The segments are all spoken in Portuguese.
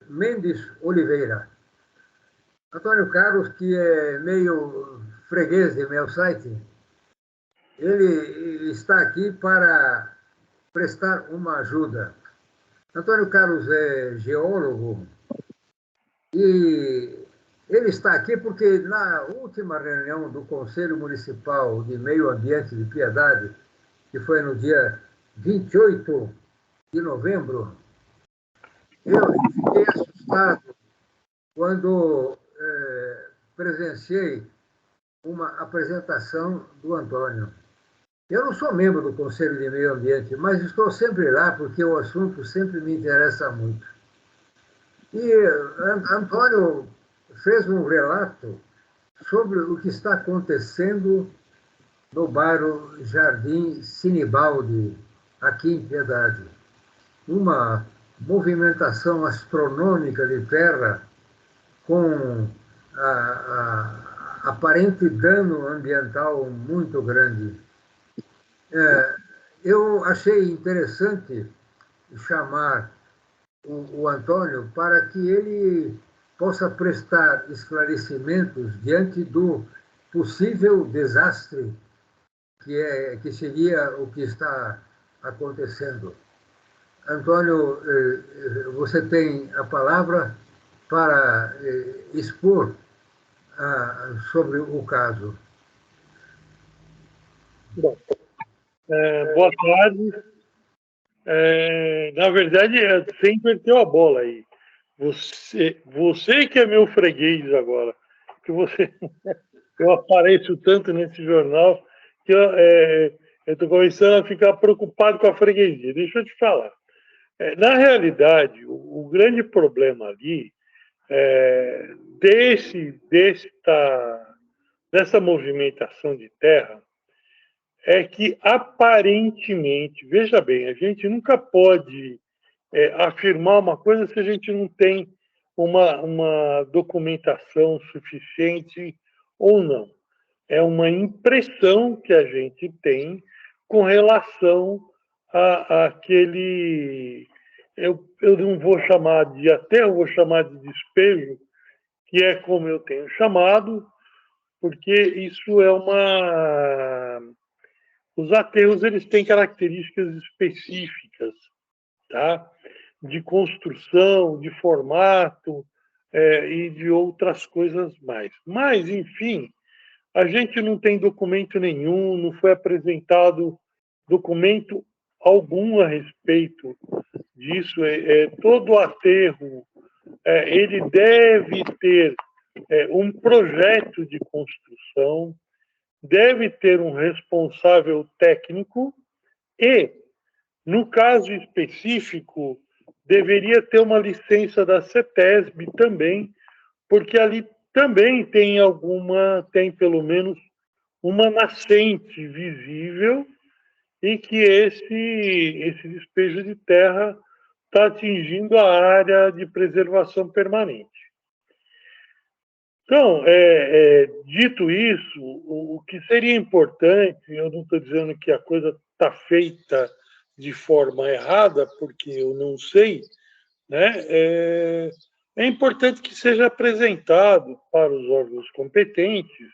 Mendes Oliveira. Antônio Carlos, que é meio freguês de meu site, ele está aqui para prestar uma ajuda. Antônio Carlos é geólogo e ele está aqui porque na última reunião do Conselho Municipal de Meio Ambiente de Piedade, que foi no dia 28 de novembro, eu fiquei assustado quando presenciei uma apresentação do Antônio. Eu não sou membro do Conselho de Meio Ambiente, mas estou sempre lá porque o assunto sempre me interessa muito. E Antônio fez um relato sobre o que está acontecendo no bairro Jardim Sinibaldi, aqui em Piedade. Uma movimentação astronômica de terra com aparente dano ambiental muito grande. Eu achei interessante chamar o Antônio para que ele possa prestar esclarecimentos diante do possível desastre que seria o que está acontecendo. Antônio, você tem a palavra para expor sobre o caso. Bom, boa tarde. Na verdade, você inverteu a bola aí. Você que é meu freguês agora, que eu apareço tanto nesse jornal que eu estou começando a ficar preocupado com a freguesia. Deixa eu te falar. Na realidade, o grande problema ali dessa movimentação de terra é que, aparentemente, veja bem, a gente nunca pode afirmar uma coisa se a gente não tem uma documentação suficiente ou não. É uma impressão que a gente tem com relação àquele... Eu não vou chamar de aterro, vou chamar de despejo, que é como eu tenho chamado, porque isso é uma... Os aterros, eles têm características específicas, tá? De construção, de formato e de outras coisas mais. Mas, enfim, a gente não tem documento nenhum, não foi apresentado documento algum a respeito disso. Todo aterro ele deve ter um projeto de construção, deve ter um responsável técnico e, no caso específico, deveria ter uma licença da CETESB também, porque ali também tem pelo menos uma nascente visível e que esse despejo de terra está atingindo a área de preservação permanente. Então, dito isso, o que seria importante, eu não estou dizendo que a coisa está feita de forma errada, porque eu não sei, né? É importante que seja apresentado para os órgãos competentes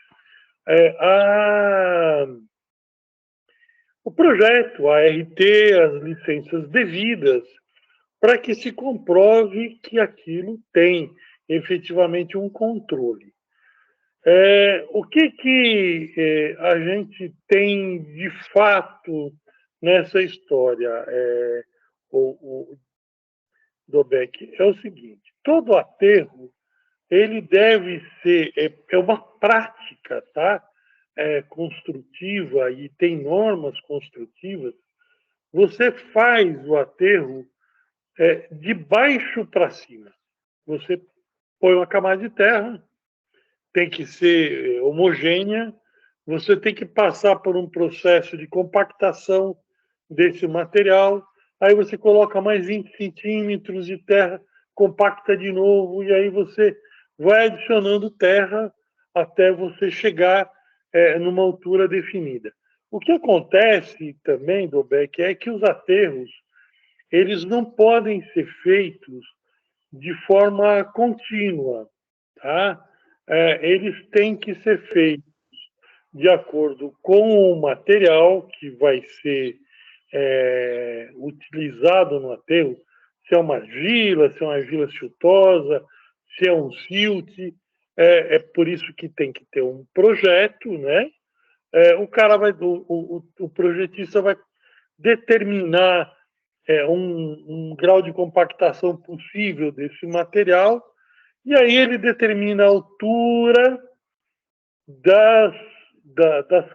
o projeto, a ART, as licenças devidas, para que se comprove que aquilo tem efetivamente um controle. O que a gente tem de fato nessa história, Dobeck, é o seguinte: todo aterro ele deve ser uma prática, tá? Construtiva, e tem normas construtivas. Você faz o aterro de baixo para cima. Você põe uma camada de terra, tem que ser homogênea, você tem que passar por um processo de compactação desse material, aí você coloca mais 20 centímetros de terra, compacta de novo, e aí você vai adicionando terra até você chegar numa altura definida. O que acontece também, Dobeck, é que os aterros eles não podem ser feitos de forma contínua, tá? Eles têm que ser feitos de acordo com o material que vai ser utilizado no aterro, se é uma argila, se é uma argila siltosa, se é um silt. É por isso que tem que ter um projeto, né? O projetista vai determinar um grau de compactação possível desse material, e aí ele determina a altura das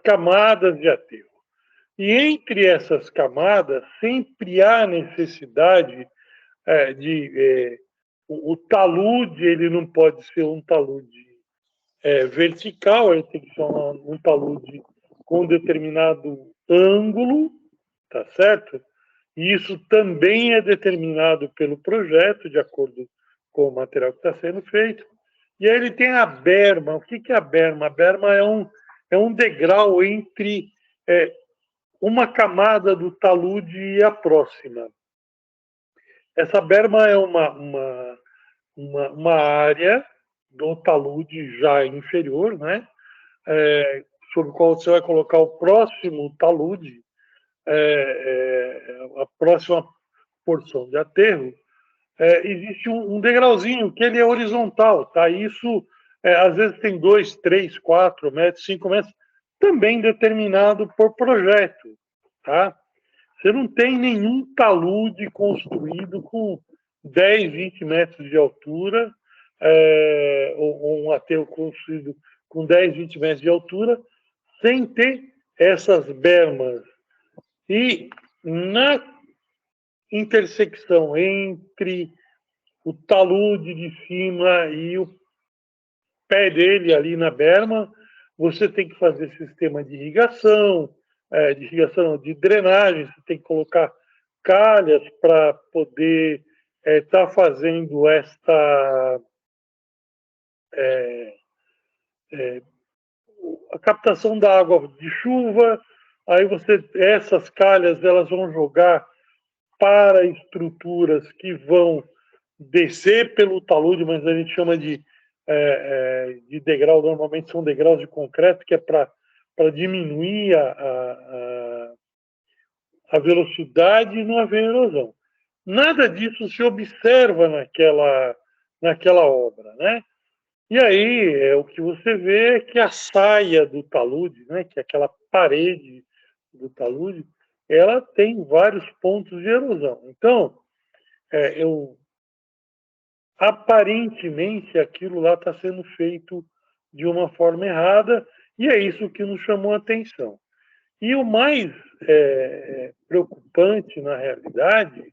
camadas de aterro. E entre essas camadas, sempre há necessidade o talude, ele não pode ser um talude vertical, ele tem que ser um talude com determinado ângulo, tá certo? E isso também é determinado pelo projeto, de acordo com o material que está sendo feito. E aí ele tem a berma. O que é a berma? A berma é um degrau entre uma camada do talude e a próxima. Essa berma é uma área do talude já inferior, né? Sobre o qual você vai colocar o próximo talude, a próxima porção de aterro. Existe um degrauzinho que ele é horizontal, tá? Isso às vezes tem 2, 3, 4 metros, 5 metros, também determinado por projeto, tá? Você não tem nenhum talude construído com 10, 20 metros de altura, ou um aterro construído com 10, 20 metros de altura, sem ter essas bermas. E na intersecção entre o talude de cima e o pé dele ali na berma, você tem que fazer sistema de irrigação, de drenagem, você tem que colocar calhas para poder estar fazendo a captação da água de chuva. Aí essas calhas elas vão jogar para estruturas que vão descer pelo talude, mas a gente chama de degrau, normalmente são degraus de concreto, que é para diminuir a velocidade e não haver erosão. Nada disso se observa naquela obra, né? E aí, o que você vê é que a saia do talude, né, que é aquela parede do talude, ela tem vários pontos de erosão. Então, aparentemente, aquilo lá está sendo feito de uma forma errada, e é isso que nos chamou a atenção. E o mais preocupante, na realidade,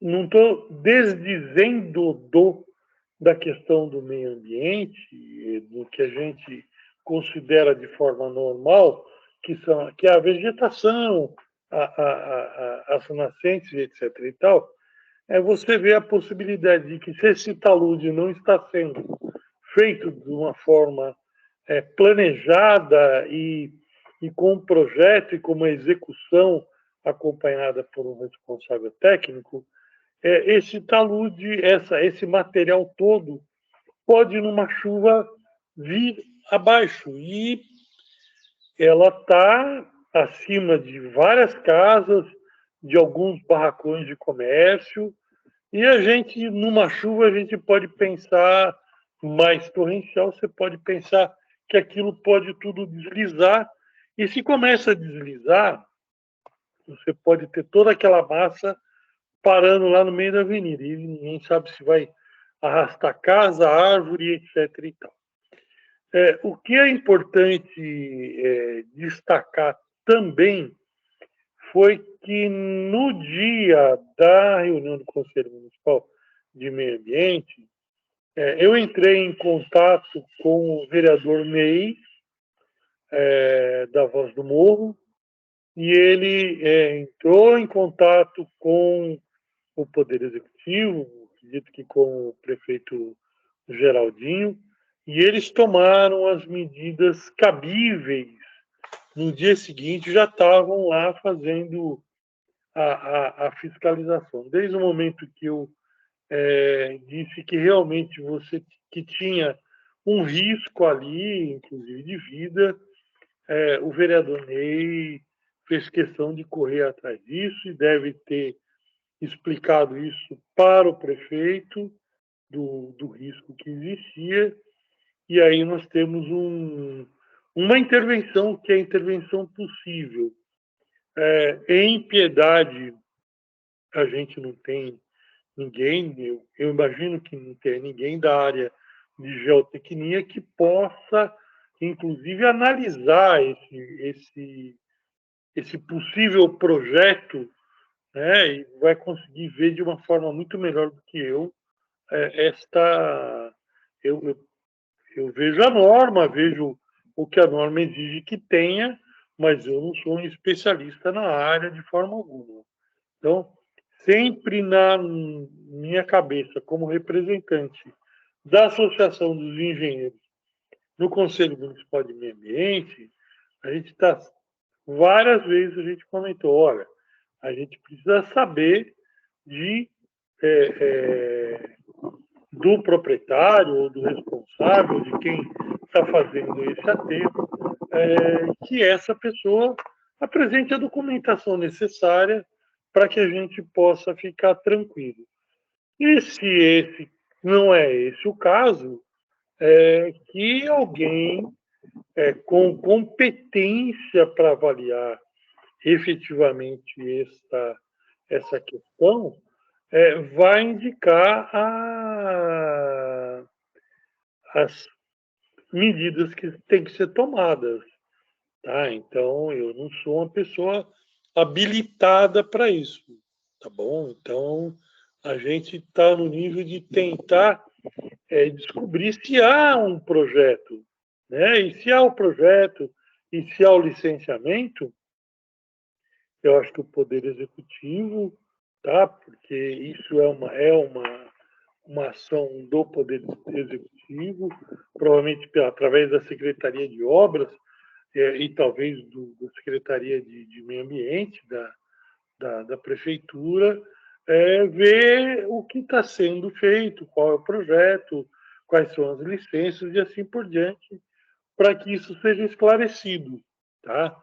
não estou desdizendo da questão do meio ambiente, do que a gente considera de forma normal, que é a vegetação, as nascentes, etc. e tal, você vê a possibilidade de que, se esse talude não está sendo feito de uma forma planejada e com um projeto e com uma execução acompanhada por um responsável técnico, esse talude, esse material todo, pode, numa chuva, vir abaixo. E ela está acima de várias casas, de alguns barracões de comércio, e a gente, numa chuva, a gente pode pensar mais torrencial, você pode pensar que aquilo pode tudo deslizar, e se começa a deslizar, você pode ter toda aquela massa parando lá no meio da avenida, e ninguém sabe se vai arrastar casa, árvore, etc. e tal. O que é importante destacar também foi que, no dia da reunião do Conselho Municipal de Meio Ambiente, eu entrei em contato com o vereador Ney, da Voz do Morro, e ele entrou em contato com o Poder Executivo, acredito que com o prefeito Geraldinho, e eles tomaram as medidas cabíveis. No dia seguinte, já estavam lá fazendo a fiscalização. Desde o momento que eu disse que realmente você que tinha um risco ali, inclusive de vida. O vereador Ney fez questão de correr atrás disso e deve ter explicado isso para o prefeito do risco que existia. E aí nós temos uma intervenção que é a intervenção possível. Em Piedade, a gente não tem ninguém, eu imagino que não tem ninguém da área de geotecnia que possa, inclusive, analisar esse possível projeto, né, e vai conseguir ver de uma forma muito melhor do que eu eu vejo a norma, vejo o que a norma exige que tenha, mas eu não sou um especialista na área de forma alguma. Então, sempre na minha cabeça, como representante da Associação dos Engenheiros no Conselho Municipal de Meio Ambiente, a gente está, várias vezes a gente comentou, olha, a gente precisa saber do proprietário ou do responsável, de quem está fazendo esse aterro, que essa pessoa apresente a documentação necessária para que a gente possa ficar tranquilo. E se esse não é esse o caso, que alguém com competência para avaliar efetivamente essa questão vai indicar as medidas que têm que ser tomadas. Tá? Então, eu não sou uma pessoa habilitada para isso, tá bom? Então, a gente está no nível de tentar descobrir se há um projeto, né? E se há o projeto e se há o licenciamento, eu acho que o Poder Executivo, tá? Porque isso é uma ação do Poder Executivo, provavelmente através da Secretaria de Obras, e talvez da Secretaria de Meio Ambiente, da Prefeitura, ver o que está sendo feito, qual é o projeto, quais são as licenças e assim por diante, para que isso seja esclarecido. Tá?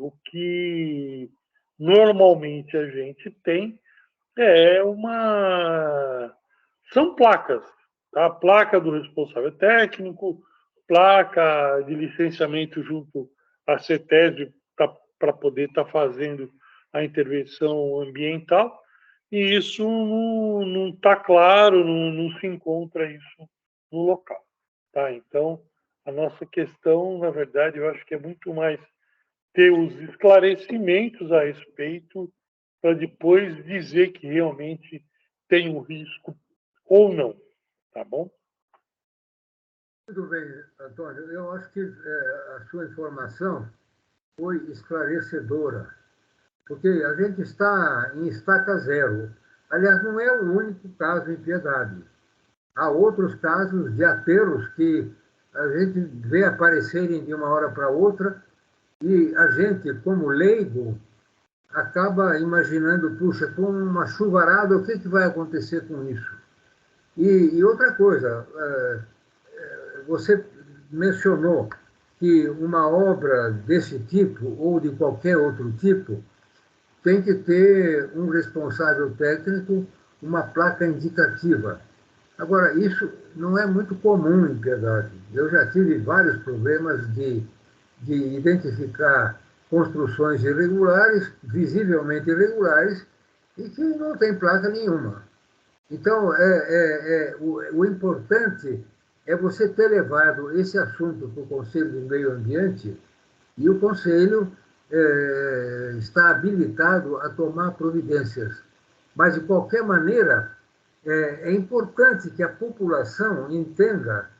O que normalmente a gente tem são placas. Tá? Placa do responsável técnico, placa de licenciamento junto à CETESB para poder estar fazendo a intervenção ambiental, e isso não está claro, não se encontra isso no local. Tá? Então, a nossa questão, na verdade, eu acho que é muito mais ter os esclarecimentos a respeito para depois dizer que realmente tem um risco ou não. Tá bom? Muito bem, Antônio. Eu acho que a sua informação foi esclarecedora, porque a gente está em estaca zero. Aliás, não é o único caso em Piedade. Há outros casos de aterros que a gente vê aparecerem de uma hora para outra e a gente, como leigo, acaba imaginando, puxa, com uma chuvarada, o que vai acontecer com isso? E outra coisa, você mencionou que uma obra desse tipo, ou de qualquer outro tipo, tem que ter um responsável técnico, uma placa indicativa. Agora, isso não é muito comum em Piedade. Eu já tive vários problemas de identificar construções irregulares, visivelmente irregulares, e que não tem placa nenhuma. Então, o importante é você ter levado esse assunto para o Conselho do Meio Ambiente e o Conselho está habilitado a tomar providências. Mas, de qualquer maneira, é importante que a população entenda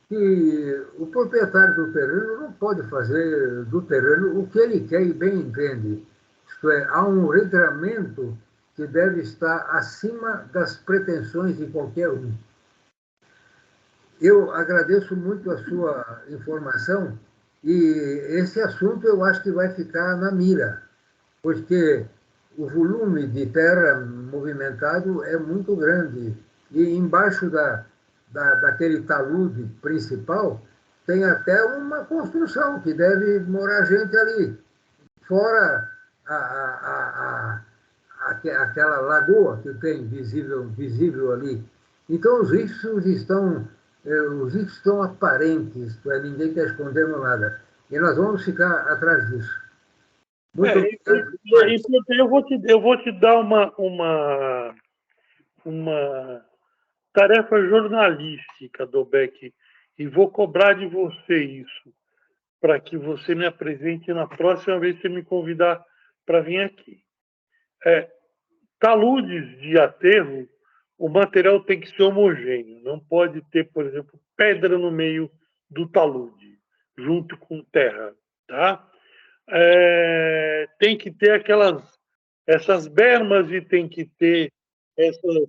que o proprietário do terreno não pode fazer do terreno o que ele quer e bem entende. Isto é, há um regramento que deve estar acima das pretensões de qualquer um. Eu agradeço muito a sua informação e esse assunto eu acho que vai ficar na mira, porque o volume de terra movimentado é muito grande. E embaixo daquele talude principal tem até uma construção que deve morar gente ali, fora aquela lagoa que tem visível ali. Então os riscos estão aparentes, ninguém está escondendo nada. E nós vamos ficar atrás disso. Muito obrigado. Eu vou te dar uma tarefa jornalística, Dobeck, e vou cobrar de você isso, para que você me apresente na próxima vez que você me convidar para vir aqui. Taludes de aterro, o material tem que ser homogêneo. Não pode ter, por exemplo, pedra no meio do talude, junto com terra. Tá? Tem que ter essas bermas e tem que ter estas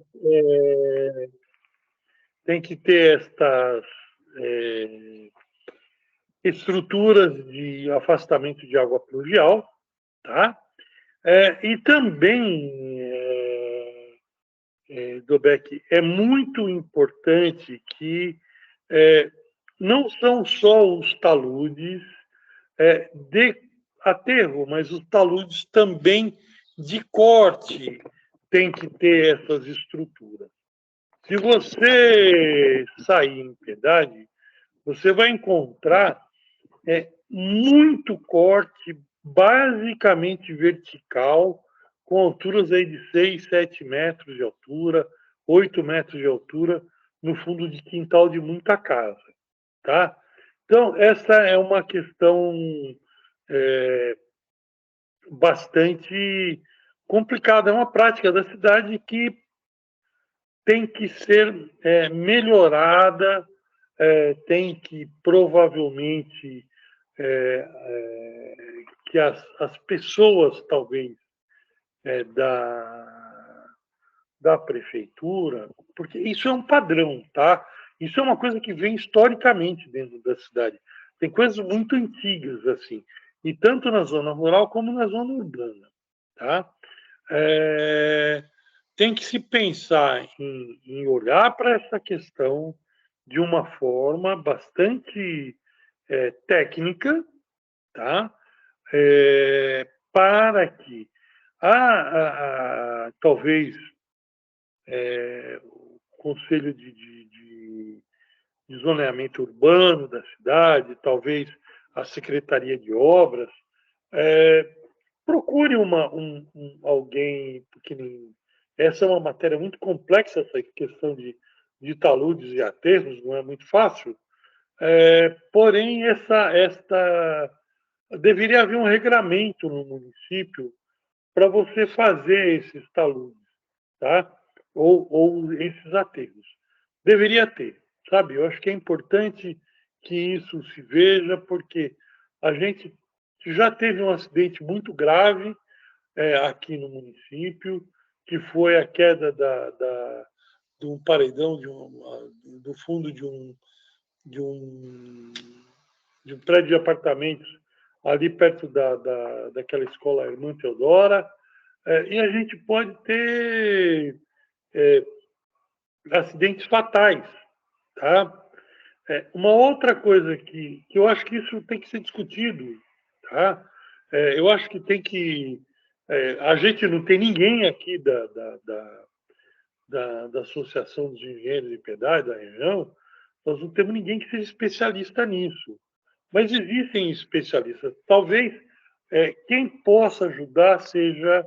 estruturas de afastamento de água pluvial, tá? E também, Dobeck, é muito importante que não são só os taludes de aterro, mas os taludes também de corte tem que ter essas estruturas. Se você sair em Piedade, você vai encontrar muito corte, basicamente vertical, com alturas aí de 6, 7 metros de altura, 8 metros de altura, no fundo de quintal de muita casa. Tá? Então, essa é uma questão bastante complicada. É uma prática da cidade que tem que ser melhorada, tem que provavelmente que as pessoas, talvez, da prefeitura, porque isso é um padrão, tá? Isso é uma coisa que vem historicamente dentro da cidade. Tem coisas muito antigas, assim, e tanto na zona rural como na zona urbana, tá? Tem que se pensar em olhar para essa questão de uma forma bastante técnica, tá? Para que talvez o Conselho de Zoneamento Urbano da cidade, talvez a Secretaria de Obras, procure alguém, porque essa é uma matéria muito complexa, essa questão de taludes e aterros, não é muito fácil. Porém, deveria haver um regramento no município para você fazer esses taludes, tá? Ou esses aterros. Deveria ter, sabe? Eu acho que é importante que isso se veja, porque a gente já teve um acidente muito grave aqui no município, que foi a queda de um paredão do fundo de um prédio de apartamentos ali perto daquela escola Irmã Teodora, e a gente pode ter acidentes fatais, tá? Uma outra coisa que eu acho que isso tem que ser discutido, tá? Eu acho que tem que... a gente não tem ninguém aqui da Associação dos Engenheiros de Piedade, da região, nós não temos ninguém que seja especialista nisso. Mas existem especialistas. Talvez quem possa ajudar seja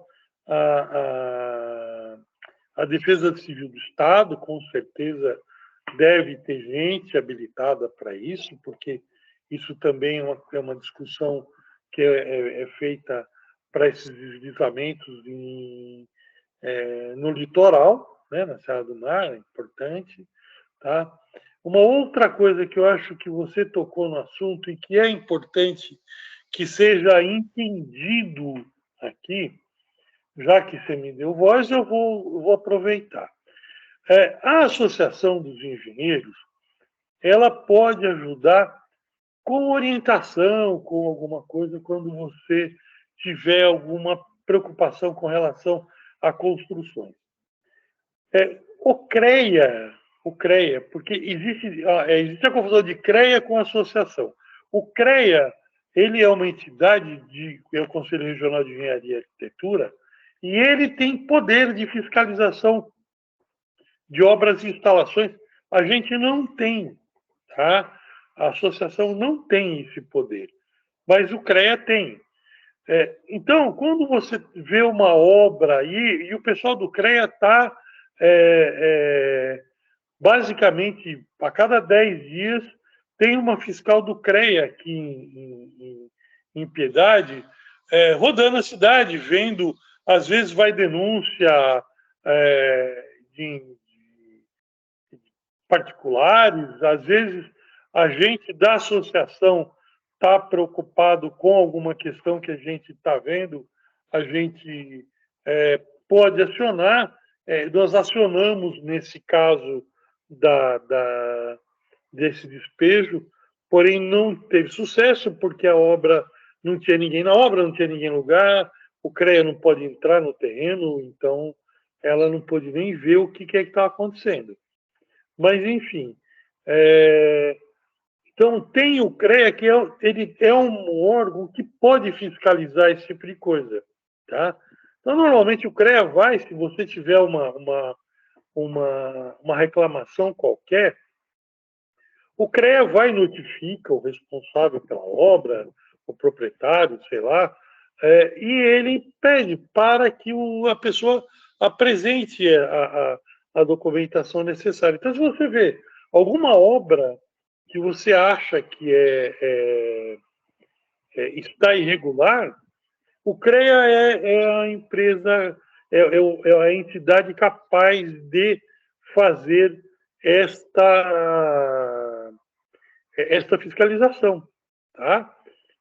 a Defesa Civil do Estado, com certeza deve ter gente habilitada para isso, porque isso também é uma discussão que é feita para esses deslizamentos no litoral, né, na Serra do Mar, é importante. Tá? Uma outra coisa que eu acho que você tocou no assunto e que é importante que seja entendido aqui, já que você me deu voz, eu vou aproveitar. A Associação dos Engenheiros, ela pode ajudar com orientação, com alguma coisa, quando você tiver alguma preocupação com relação a construções. O CREA, porque existe a confusão de CREA com associação. O CREA, ele é uma entidade, é o Conselho Regional de Engenharia e Arquitetura, e ele tem poder de fiscalização de obras e instalações. A gente não tem, tá? A associação não tem esse poder, mas o CREA tem. Então, quando você vê uma obra aí, e o pessoal do CREA está, basicamente, a cada 10 dias, tem uma fiscal do CREA aqui em Piedade, rodando a cidade, vendo, às vezes vai denúncia de particulares, às vezes a gente da associação está preocupado com alguma questão que a gente está vendo, a gente pode acionar. Nós acionamos, nesse caso desse despejo, porém não teve sucesso, porque a obra não tinha ninguém na obra, não tinha ninguém no lugar, o CREA não pode entrar no terreno, então ela não pôde nem ver o que é que estava acontecendo. Mas, enfim, então tem o CREA, que ele é um órgão que pode fiscalizar esse tipo de coisa. Tá? Então, normalmente, o CREA vai, se você tiver uma reclamação qualquer, o CREA vai e notifica o responsável pela obra, o proprietário, sei lá, e ele pede para que a pessoa apresente a documentação necessária. Então, se você vê alguma obra que você acha que está irregular, o CREA é a empresa, é a entidade capaz de fazer esta fiscalização. Tá?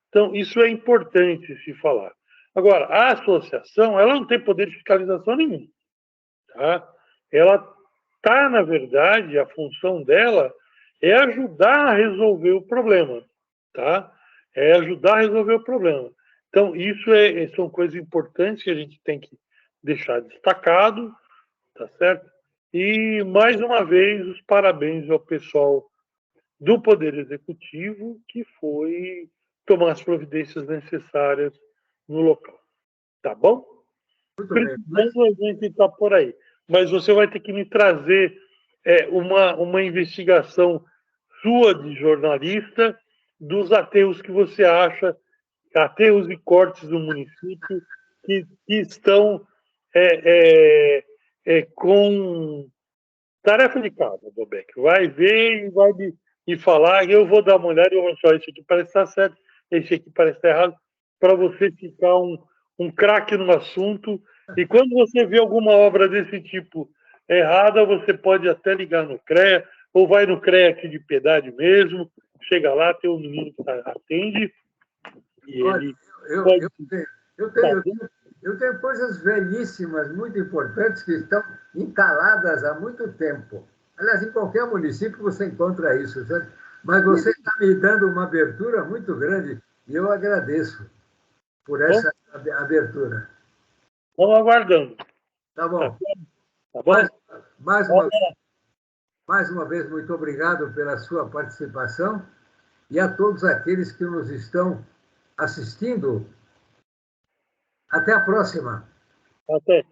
Então, isso é importante se falar. Agora, a associação, ela não tem poder de fiscalização nenhum. Tá? Ela está, na verdade, a função dela é ajudar a resolver o problema. Tá? É ajudar a resolver o problema. Então, isso são coisas importantes que a gente tem que deixar destacado, tá certo? E, mais uma vez, os parabéns ao pessoal do Poder Executivo, que foi tomar as providências necessárias no local. Tá bom? Muito bem. Precisando, a gente está por aí. Mas você vai ter que me trazer uma investigação sua de jornalista dos aterros que você acha, aterros e cortes do município que estão com tarefa de casa, Bobeck. Vai ver e vai me falar, eu vou dar uma olhada e eu vou falar, esse aqui parece estar certo, esse aqui parece estar errado, para você ficar um craque no assunto. E quando você vê alguma obra desse tipo errada, você pode até ligar no CREA, ou vai no CREA aqui de Piedade mesmo, chega lá, tem um menino que atende, e ele eu tenho coisas velhíssimas, muito importantes, que estão entaladas há muito tempo. Aliás, em qualquer município você encontra isso, certo? Mas você está me dando uma abertura muito grande e eu agradeço por essa abertura. Vamos aguardando. Tá bom. Tá bom? Mais uma vez, muito obrigado pela sua participação e a todos aqueles que nos estão assistindo. Até a próxima. Até.